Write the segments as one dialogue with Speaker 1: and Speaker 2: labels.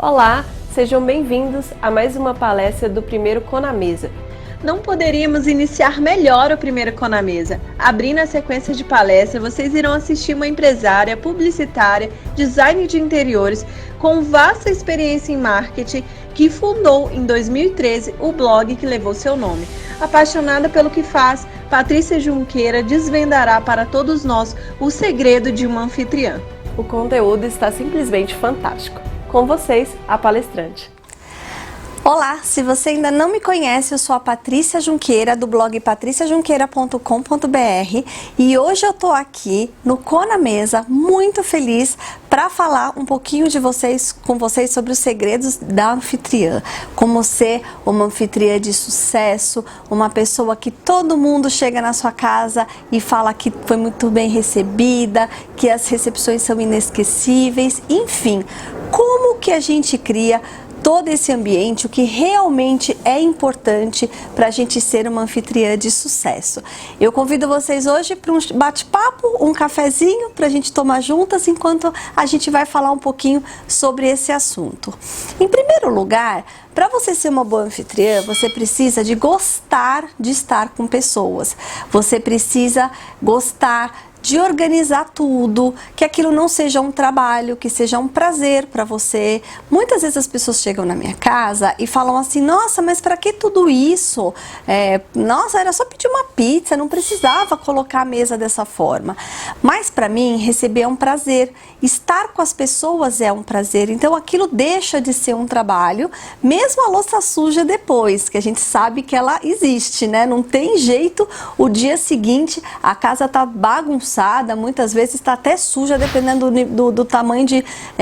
Speaker 1: Olá, sejam bem-vindos a mais uma palestra do primeiro Conamesa.
Speaker 2: Não poderíamos iniciar melhor o primeiro Conamesa. Abrindo a sequência de palestra, vocês irão assistir uma empresária, publicitária, design de interiores, com vasta experiência em marketing, que fundou em 2013 o blog que levou seu nome. Apaixonada pelo que faz, Patrícia Junqueira desvendará para todos nós o segredo de uma anfitriã.
Speaker 1: O conteúdo está simplesmente fantástico. Com vocês, a palestrante.
Speaker 3: Olá, se você ainda não me conhece, eu sou a Patrícia Junqueira, do blog patriciajunqueira.com.br, e hoje eu tô aqui no Conamesa, muito feliz para falar um pouquinho com vocês sobre os segredos da anfitriã, como ser uma anfitriã de sucesso, uma pessoa que todo mundo chega na sua casa e fala que foi muito bem recebida, que as recepções são inesquecíveis, enfim, como que a gente cria todo esse ambiente, o que realmente é importante para a gente ser uma anfitriã de sucesso. Eu convido vocês hoje para um bate-papo, um cafezinho para a gente tomar juntas enquanto a gente vai falar um pouquinho sobre esse assunto. Em primeiro lugar, para você ser uma boa anfitriã, você precisa de gostar de estar com pessoas. Você precisa gostar de organizar tudo, que aquilo não seja um trabalho, que seja um prazer para você. Muitas vezes as pessoas chegam na minha casa e falam assim: nossa, mas para que tudo isso? Nossa, era só pedir uma pizza, não precisava colocar a mesa dessa forma. Mas para mim, receber é um prazer, estar com as pessoas é um prazer, então aquilo deixa de ser um trabalho, mesmo a louça suja depois, que a gente sabe que ela existe, né? Não tem jeito, o dia seguinte a casa tá bagunçada, muitas vezes está até suja, dependendo do tamanho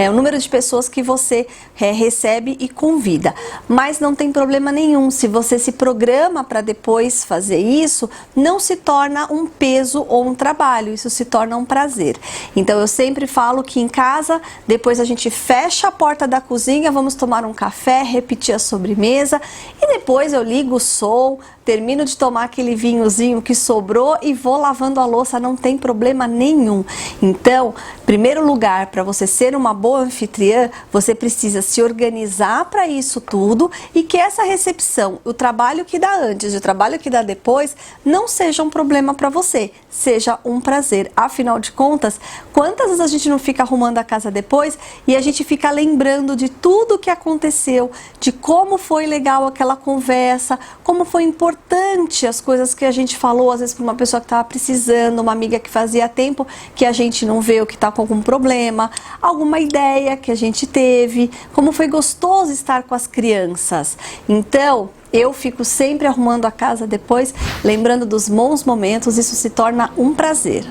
Speaker 3: o número de pessoas que você recebe e convida. Mas não tem problema nenhum, se você se programa para depois fazer isso, não se torna um peso ou um trabalho, isso se torna um prazer. Então eu sempre falo que em casa, depois a gente fecha a porta da cozinha, vamos tomar um café, repetir a sobremesa e depois eu ligo o som, termino de tomar aquele vinhozinho que sobrou e vou lavando a louça, não tem problema nenhum. Então, em primeiro lugar, para você ser uma boa anfitriã, você precisa se organizar para isso tudo e que essa recepção, o trabalho que dá antes e o trabalho que dá depois, não seja um problema para você, seja um prazer. Afinal de contas, quantas vezes a gente não fica arrumando a casa depois e a gente fica lembrando de tudo que aconteceu, de como foi legal aquela conversa, como foi importante as coisas que a gente falou, às vezes para uma pessoa que estava precisando, uma amiga que fazia tempo que a gente não vê ou que está com algum problema, alguma ideia que a gente teve, como foi gostoso estar com as crianças. Então, eu fico sempre arrumando a casa depois, lembrando dos bons momentos, isso se torna um prazer.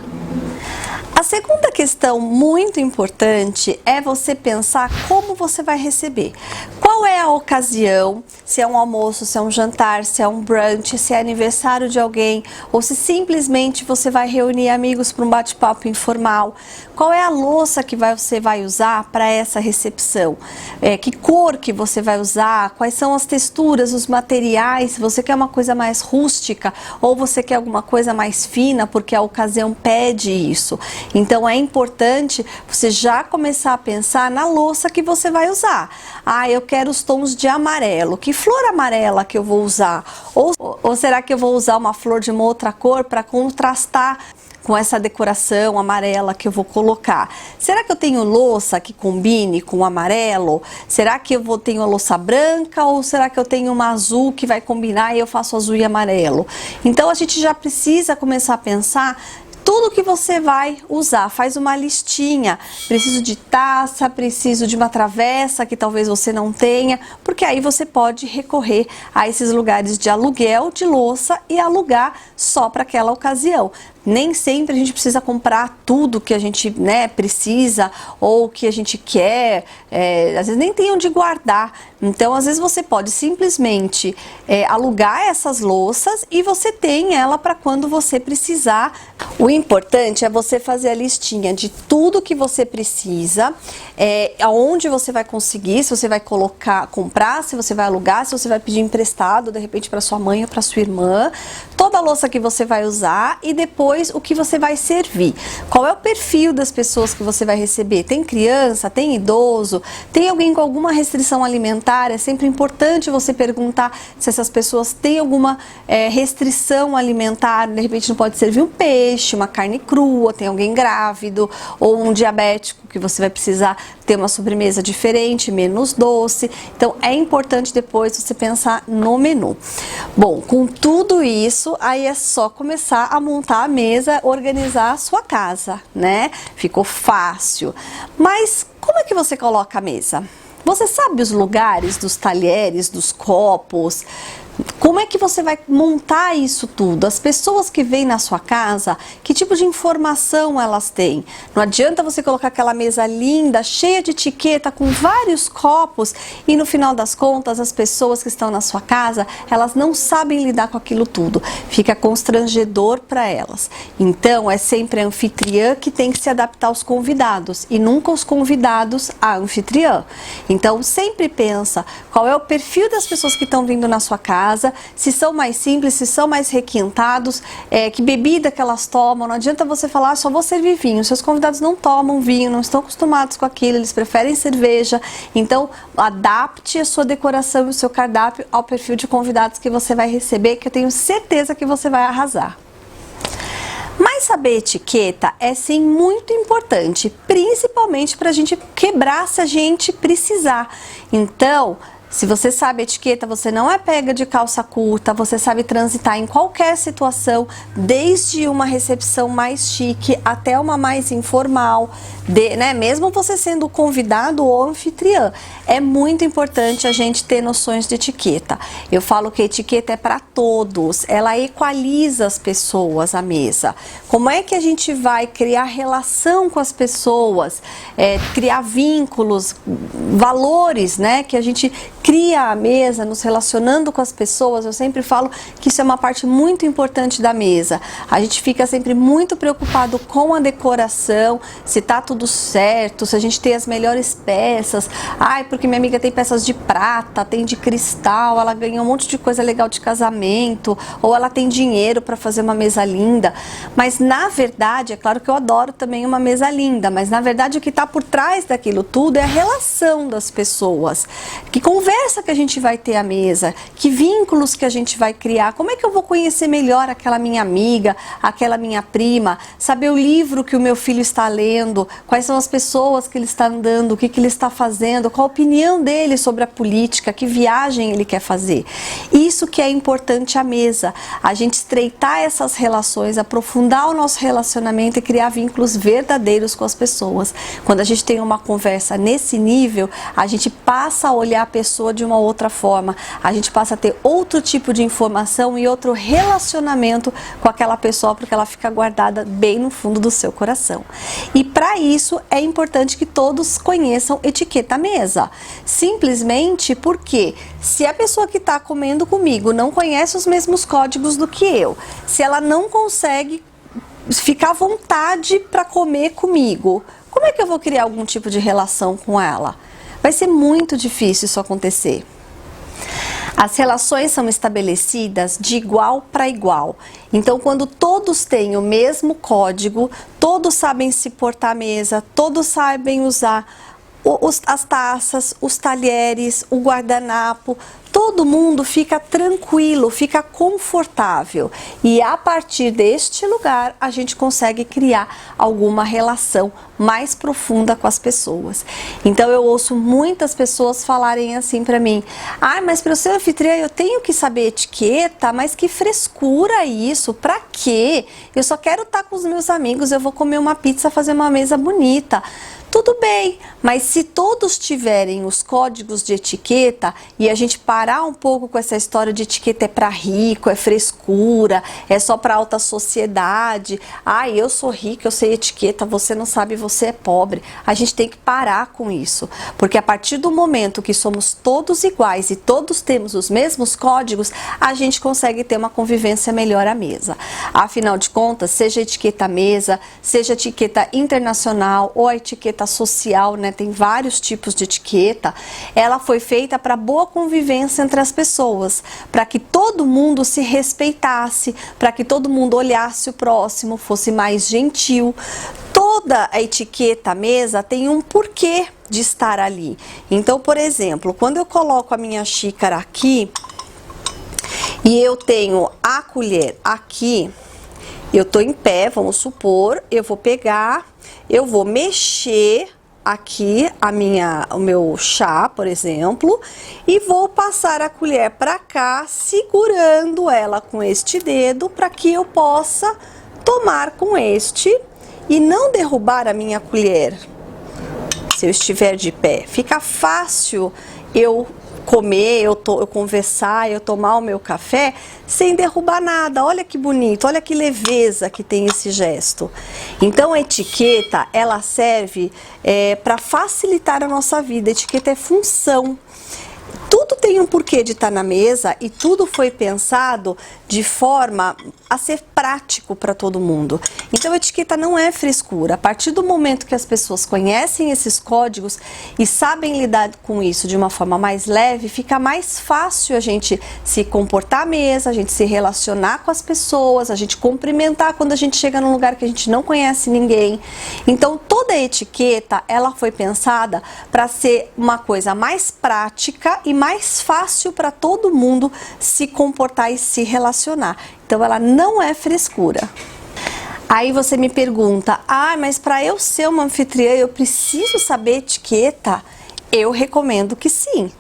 Speaker 3: A segunda questão muito importante é você pensar como você vai receber. Qual é a ocasião, se é um almoço, se é um jantar, se é um brunch, se é aniversário de alguém, ou se simplesmente você vai reunir amigos para um bate-papo informal. Qual é a louça que você vai usar para essa recepção? Que cor que você vai usar? Quais são as texturas, os materiais? Se você quer uma coisa mais rústica ou você quer alguma coisa mais fina, porque a ocasião pede isso. Então é importante você já começar a pensar na louça que você vai usar. Ah, eu quero os tons de amarelo. Que flor amarela que eu vou usar? Ou será que eu vou usar uma flor de uma outra cor para contrastar com essa decoração amarela que eu vou colocar? Será que eu tenho louça que combine com o amarelo? Será que eu tenho a louça branca ou será que eu tenho uma azul que vai combinar e eu faço azul e amarelo? Então a gente já precisa começar a pensar tudo que você vai usar, faz uma listinha. Preciso de taça, preciso de uma travessa que talvez você não tenha, porque aí você pode recorrer a esses lugares de aluguel de louça e alugar só para aquela ocasião. Nem sempre a gente precisa comprar tudo que a gente precisa ou que a gente quer, às vezes nem tem onde guardar. Então, às vezes você pode simplesmente alugar essas louças e você tem ela para quando você precisar. O importante é você fazer a listinha de tudo que você precisa, aonde você vai conseguir, se você vai comprar, se você vai alugar, se você vai pedir emprestado, de repente para sua mãe ou para sua irmã, toda a louça que você vai usar e depois depois o que você vai servir. Qual é o perfil das pessoas que você vai receber? Tem criança, tem idoso, tem alguém com alguma restrição alimentar? É sempre importante você perguntar se essas pessoas têm alguma restrição alimentar. De repente não pode servir um peixe, uma carne crua, tem alguém grávido ou um diabético que você vai precisar ter uma sobremesa diferente, menos doce. Então é importante depois você pensar no menu. Bom, com tudo isso, aí é só começar a montar a mesa, organizar a sua casa, né? Ficou fácil. Mas como é que você coloca a mesa? Você sabe os lugares dos talheres, dos copos? Como é que você vai montar isso tudo? As pessoas que vêm na sua casa, que tipo de informação elas têm? Não adianta você colocar aquela mesa linda, cheia de etiqueta, com vários copos e no final das contas as pessoas que estão na sua casa, elas não sabem lidar com aquilo tudo. Fica constrangedor para elas. Então é sempre a anfitriã que tem que se adaptar aos convidados e nunca os convidados à anfitriã. Então sempre pensa qual é o perfil das pessoas que estão vindo na sua casa, se são mais simples, se são mais requintados, que bebida que elas tomam. Não adianta você falar, só vou servir vinho. Seus convidados não tomam vinho, não estão acostumados com aquilo, eles preferem cerveja. Então, adapte a sua decoração e o seu cardápio ao perfil de convidados que você vai receber, que eu tenho certeza que você vai arrasar. Mas saber etiqueta é sim muito importante, principalmente para a gente quebrar se a gente precisar. Então, se você sabe etiqueta, você não é pega de calça curta, você sabe transitar em qualquer situação, desde uma recepção mais chique até uma mais informal, né? Mesmo você sendo convidado ou anfitriã. É muito importante a gente ter noções de etiqueta. Eu falo que a etiqueta é para todos, ela equaliza as pessoas à mesa. Como é que a gente vai criar relação com as pessoas, criar vínculos, valores, né? Que a gente cria a mesa, nos relacionando com as pessoas. Eu sempre falo que isso é uma parte muito importante da mesa. A gente fica sempre muito preocupado com a decoração, se tá tudo certo, se a gente tem as melhores peças. Ai, porque minha amiga tem peças de prata, tem de cristal, ela ganhou um monte de coisa legal de casamento, ou ela tem dinheiro para fazer uma mesa linda. Mas na verdade, é claro que eu adoro também uma mesa linda, mas na verdade o que está por trás daquilo tudo é a relação das pessoas. Que conversa que a gente vai ter à mesa, que vínculos que a gente vai criar, como é que eu vou conhecer melhor aquela minha amiga, aquela minha prima, saber o livro que o meu filho está lendo, quais são as pessoas que ele está andando, o que ele está fazendo, qual a opinião dele sobre a política, que viagem ele quer fazer. Isso que é importante à mesa, a gente estreitar essas relações, aprofundar o nosso relacionamento e criar vínculos verdadeiros com as pessoas. Quando a gente tem uma conversa nesse nível, a gente passa a olhar a pessoa de uma outra forma, a gente passa a ter outro tipo de informação e outro relacionamento com aquela pessoa, porque ela fica guardada bem no fundo do seu coração. E para isso é importante que todos conheçam etiqueta à mesa, simplesmente porque se a pessoa que está comendo comigo não conhece os mesmos códigos do que eu, se ela não consegue ficar à vontade para comer comigo, como é que eu vou criar algum tipo de relação com ela? Vai ser muito difícil isso acontecer. As relações são estabelecidas de igual para igual. Então, quando todos têm o mesmo código, todos sabem se portar à mesa, todos sabem usar as taças, os talheres, o guardanapo, todo mundo fica tranquilo, fica confortável. E a partir deste lugar, a gente consegue criar alguma relação mais profunda com as pessoas. Então eu ouço muitas pessoas falarem assim para mim: ah, mas para eu ser anfitriã eu tenho que saber etiqueta, mas que frescura isso, pra quê? Eu só quero estar com os meus amigos, eu vou comer uma pizza, fazer uma mesa bonita. Tudo bem, mas se todos tiverem os códigos de etiqueta e a gente parar um pouco com essa história de etiqueta é para rico, é frescura, é só para alta sociedade, ah, eu sou rica, eu sei etiqueta, você não sabe, você é pobre. A gente tem que parar com isso, porque a partir do momento que somos todos iguais e todos temos os mesmos códigos, a gente consegue ter uma convivência melhor à mesa. Afinal de contas, seja a etiqueta à mesa, seja a etiqueta internacional ou a etiqueta etiqueta social, né? Tem vários tipos de etiqueta. Ela foi feita para boa convivência entre as pessoas, para que todo mundo se respeitasse, para que todo mundo olhasse o próximo, fosse mais gentil. Toda a etiqueta à mesa tem um porquê de estar ali. Então, por exemplo, quando eu coloco a minha xícara aqui e eu tenho a colher aqui, eu tô em pé, vamos supor, eu vou pegar, eu vou mexer aqui o meu chá, por exemplo, e vou passar a colher para cá, segurando ela com este dedo, para que eu possa tomar com este e não derrubar a minha colher. Se eu estiver de pé, fica fácil eu comer, eu conversar, eu tomar o meu café sem derrubar nada. Olha que bonito, olha que leveza que tem esse gesto. Então a etiqueta, ela serve para facilitar a nossa vida. A etiqueta é função. Tudo tem um porquê de estar na mesa e tudo foi pensado de forma a ser prático para todo mundo. Então a etiqueta não é frescura. A partir do momento que as pessoas conhecem esses códigos e sabem lidar com isso de uma forma mais leve, fica mais fácil a gente se comportar à mesa, a gente se relacionar com as pessoas, a gente cumprimentar quando a gente chega num lugar que a gente não conhece ninguém. Então toda a etiqueta, ela foi pensada para ser uma coisa mais prática e mais fácil para todo mundo se comportar e se relacionar. Então ela não é frescura. Aí você me pergunta, mas para eu ser uma anfitriã eu preciso saber etiqueta? Eu recomendo que sim.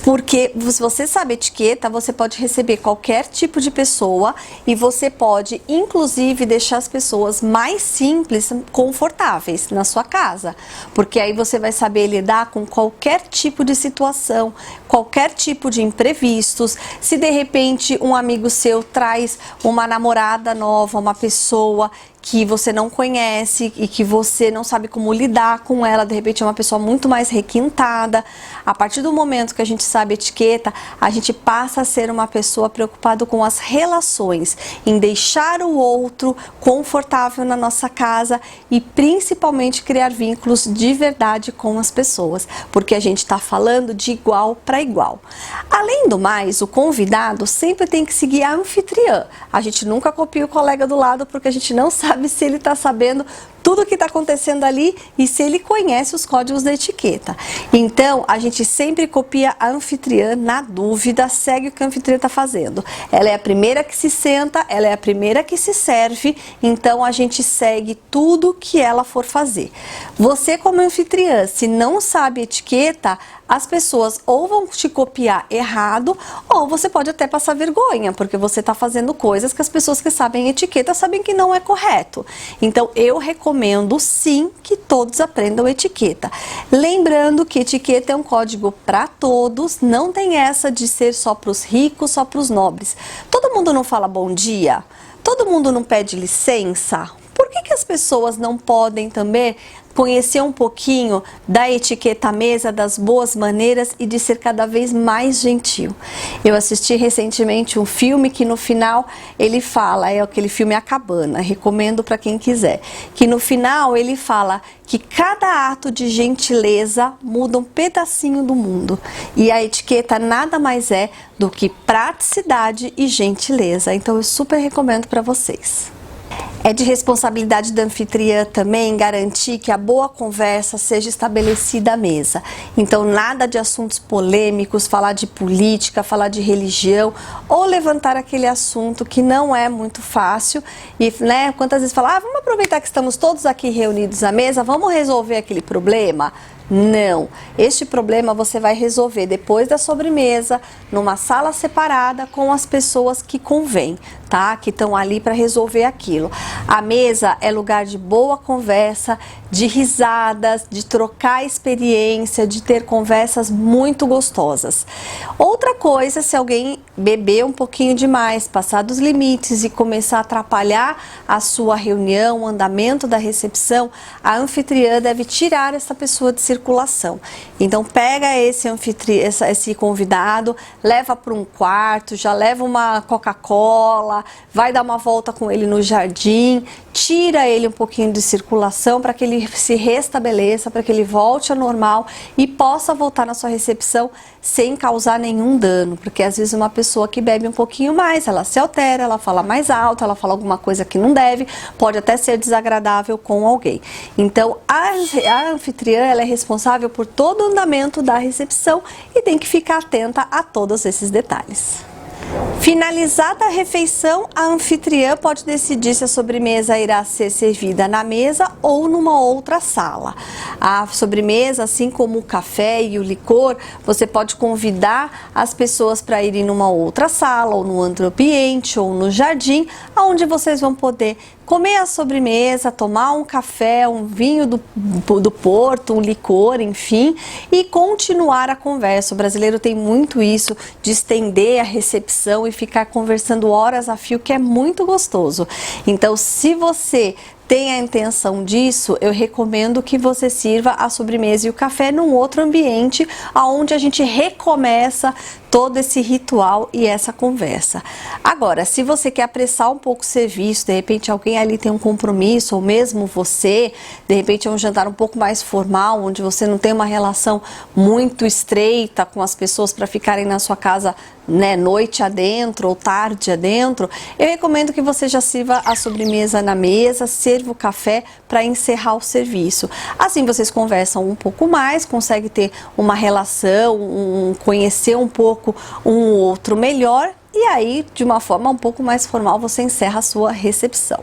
Speaker 3: Porque se você sabe etiqueta, você pode receber qualquer tipo de pessoa e você pode, inclusive, deixar as pessoas mais simples, confortáveis na sua casa. Porque aí você vai saber lidar com qualquer tipo de situação, qualquer tipo de imprevistos. Se de repente um amigo seu traz uma namorada nova, uma pessoa que você não conhece e que você não sabe como lidar com ela, de repente é uma pessoa muito mais requintada. A partir do momento que a gente sabe etiqueta, a gente passa a ser uma pessoa preocupada com as relações, em deixar o outro confortável na nossa casa e principalmente criar vínculos de verdade com as pessoas, porque a gente está falando de igual para igual. Além do mais, o convidado sempre tem que seguir a anfitriã. A gente nunca copia o colega do lado porque a gente não sabe se ele está sabendo tudo o que está acontecendo ali e se ele conhece os códigos da etiqueta. Então, a gente sempre copia a anfitriã, na dúvida, segue o que a anfitriã está fazendo. Ela é a primeira que se senta, ela é a primeira que se serve, então a gente segue tudo que ela for fazer. Você, como anfitriã, se não sabe etiqueta, as pessoas ou vão te copiar errado, ou você pode até passar vergonha, porque você está fazendo coisas que as pessoas que sabem etiqueta sabem que não é correto. Então, eu recomendo sim que todos aprendam etiqueta. Lembrando que etiqueta é um código para todos, não tem essa de ser só para os ricos, só para os nobres. Todo mundo não fala bom dia? Todo mundo não pede licença? Por que as pessoas não podem também conhecer um pouquinho da etiqueta à mesa, das boas maneiras e de ser cada vez mais gentil? Eu assisti recentemente um filme que no final ele fala, é aquele filme A Cabana, recomendo para quem quiser, que no final ele fala que cada ato de gentileza muda um pedacinho do mundo. E a etiqueta nada mais é do que praticidade e gentileza. Então eu super recomendo para vocês. É de responsabilidade da anfitriã também garantir que a boa conversa seja estabelecida à mesa. Então, nada de assuntos polêmicos, falar de política, falar de religião ou levantar aquele assunto que não é muito fácil. E, né, quantas vezes falar, vamos aproveitar que estamos todos aqui reunidos à mesa, vamos resolver aquele problema? Não, este problema você vai resolver depois da sobremesa, numa sala separada com as pessoas que convém, tá? Que estão ali para resolver aquilo. A mesa é lugar de boa conversa, de risadas, de trocar experiência, de ter conversas muito gostosas. Outra coisa, se alguém beber um pouquinho demais, passar dos limites e começar a atrapalhar a sua reunião, o andamento da recepção, a anfitriã deve tirar essa pessoa de circulação circulação. Então pega esse convidado, leva para um quarto, já leva uma Coca-Cola, vai dar uma volta com ele no jardim, tira ele um pouquinho de circulação para que ele se restabeleça, para que ele volte ao normal e possa voltar na sua recepção sem causar nenhum dano, porque às vezes uma pessoa que bebe um pouquinho mais, ela se altera, ela fala mais alto, ela fala alguma coisa que não deve, pode até ser desagradável com alguém. Então a anfitriã, ela é responsável por todo o andamento da recepção e tem que ficar atenta a todos esses detalhes. Finalizada a refeição, a anfitriã pode decidir se a sobremesa irá ser servida na mesa ou numa outra sala. A sobremesa, assim como o café e o licor, você pode convidar as pessoas para irem numa outra sala, ou no outro ambiente, ou no jardim, onde vocês vão poder comer a sobremesa, tomar um café, um vinho do Porto, um licor, enfim, e continuar a conversa. O brasileiro tem muito isso de estender a recepção e ficar conversando horas a fio, que é muito gostoso. Então, se você tem a intenção disso, eu recomendo que você sirva a sobremesa e o café num outro ambiente, onde a gente recomeça todo esse ritual e essa conversa. Agora, se você quer apressar um pouco o serviço, de repente alguém ali tem um compromisso, ou mesmo você, de repente é um jantar um pouco mais formal, onde você não tem uma relação muito estreita com as pessoas para ficarem na sua casa, né, noite adentro ou tarde adentro, eu recomendo que você já sirva a sobremesa na mesa, serva o café para encerrar o serviço. Assim vocês conversam um pouco mais, conseguem ter uma relação, conhecer um pouco um outro melhor, e aí de uma forma um pouco mais formal você encerra a sua recepção.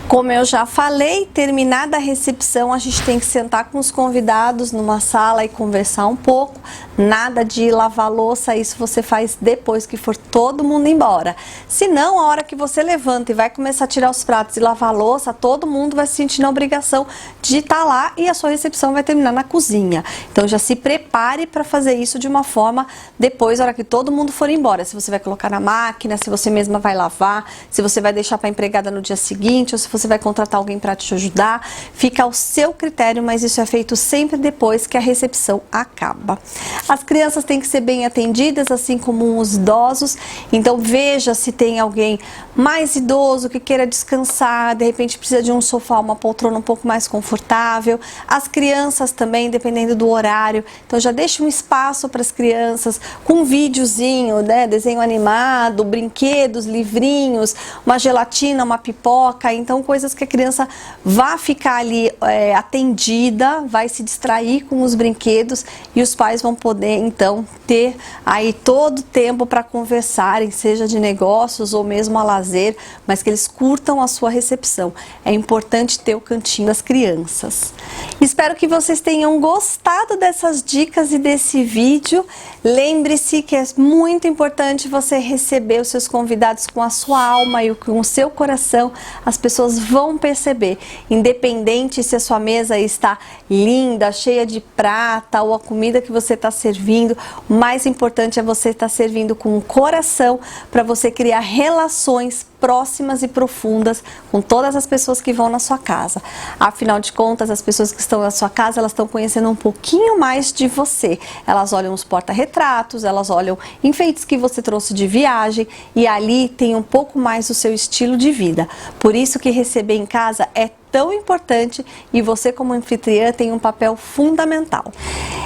Speaker 3: Como eu já falei, terminada a recepção, a gente tem que sentar com os convidados numa sala e conversar um pouco. Nada de lavar louça, isso você faz depois que for todo mundo embora. Se não, a hora que você levanta e vai começar a tirar os pratos e lavar a louça, todo mundo vai se sentir na obrigação de estar lá e a sua recepção vai terminar na cozinha. Então já se prepare para fazer isso de uma forma depois, a hora que todo mundo for embora. Se você vai colocar na máquina, se você mesma vai lavar, se você vai deixar para a empregada no dia seguinte, ou se você vai contratar alguém para te ajudar, fica ao seu critério, mas isso é feito sempre depois que a recepção acaba. As crianças têm que ser bem atendidas, assim como os idosos, então veja se tem alguém mais idoso que queira descansar, de repente precisa de um sofá, uma poltrona um pouco mais confortável. As crianças também, dependendo do horário, então já deixa um espaço para as crianças, com um videozinho, né, desenho animado, brinquedos, livrinhos, uma gelatina, uma pipoca, então coisas que a criança vá ficar ali atendida, vai se distrair com os brinquedos e os pais vão poder então ter aí todo o tempo para conversarem, seja de negócios ou mesmo a lazer, mas que eles curtam a sua recepção. É importante ter o cantinho das crianças. Espero que vocês tenham gostado dessas dicas e desse vídeo. Lembre-se que é muito importante você receber os seus convidados com a sua alma e com o seu coração. As pessoas vão perceber, independente se a sua mesa está linda, cheia de prata, ou a comida que você está servindo, o mais importante é você estar servindo com o coração, para você criar relações próximas e profundas com todas as pessoas que vão na sua casa. Afinal de contas, as pessoas que estão na sua casa, elas estão conhecendo um pouquinho mais de você. Elas olham os porta-retratos, elas olham enfeites que você trouxe de viagem, e ali tem um pouco mais do seu estilo de vida. Por isso que receber em casa é tão importante, e você como anfitriã tem um papel fundamental.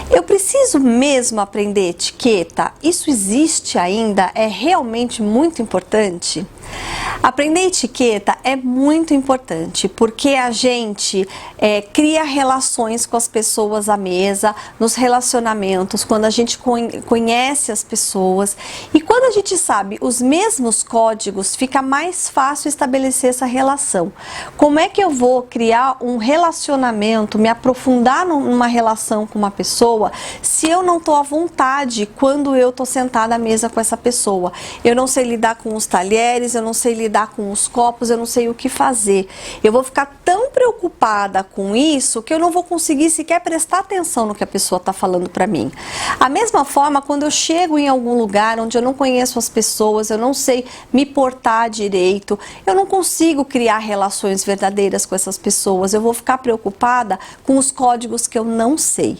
Speaker 3: Eu preciso mesmo aprender etiqueta? Isso existe ainda? É realmente muito importante? Aprender etiqueta é muito importante, porque a gente cria relações com as pessoas à mesa, nos relacionamentos, quando a gente conhece as pessoas, e quando a gente sabe os mesmos códigos, fica mais fácil estabelecer essa relação. Como é que eu vou criar um relacionamento, me aprofundar numa relação com uma pessoa, se eu não estou à vontade quando eu estou sentada à mesa com essa pessoa? Eu não sei lidar com os talheres, eu não sei lidar com os copos, eu não sei o que fazer. Eu vou ficar tão preocupada com isso que eu não vou conseguir sequer prestar atenção no que a pessoa está falando para mim. A mesma forma, quando eu chego em algum lugar onde eu não conheço as pessoas, eu não sei me portar direito, eu não consigo criar relações verdadeiras com essas pessoas, eu vou ficar preocupada com os códigos que eu não sei.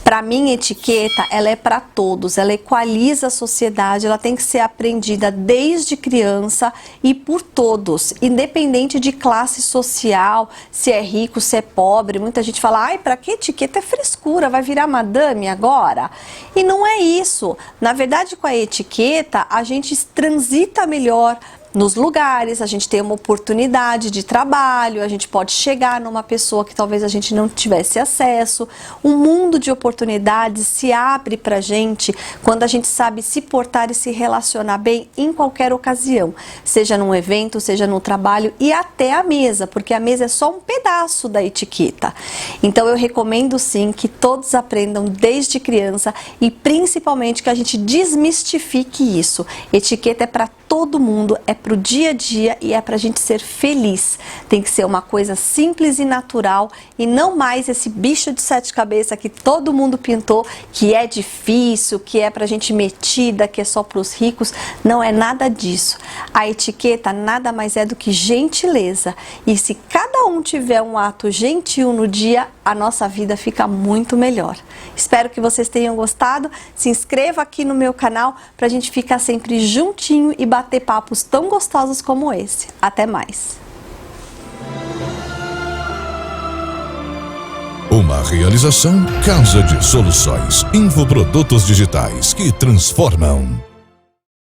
Speaker 3: Para mim, etiqueta, ela é para todos, ela equaliza a sociedade, ela tem que ser aprendida desde criança e por todos, independente de classe social, se é rico, se é pobre. Muita gente fala, ai, para que etiqueta? É frescura, vai virar madame agora? E não é isso. Na verdade, com a etiqueta, a gente transita melhor nos lugares, a gente tem uma oportunidade de trabalho, a gente pode chegar numa pessoa que talvez a gente não tivesse acesso. Um mundo de oportunidades se abre pra gente quando a gente sabe se portar e se relacionar bem em qualquer ocasião, seja num evento, seja no trabalho e até a mesa, porque a mesa é só um pedaço da etiqueta. Então eu recomendo sim que todos aprendam desde criança e principalmente que a gente desmistifique isso. Etiqueta é para todo mundo, é para o dia a dia e é para a gente ser feliz. Tem que ser uma coisa simples e natural e não mais esse bicho de 7 cabeças que todo mundo pintou, que é difícil, que é para a gente metida, que é só para os ricos. Não é nada disso. A etiqueta nada mais é do que gentileza. E se cada um tiver um ato gentil no dia, a nossa vida fica muito melhor. Espero que vocês tenham gostado. Se inscreva aqui no meu canal para a gente ficar sempre juntinho e bater papos tão gostosos como esse. Até mais!
Speaker 4: Uma realização Casa de Soluções, infoprodutos digitais que transformam.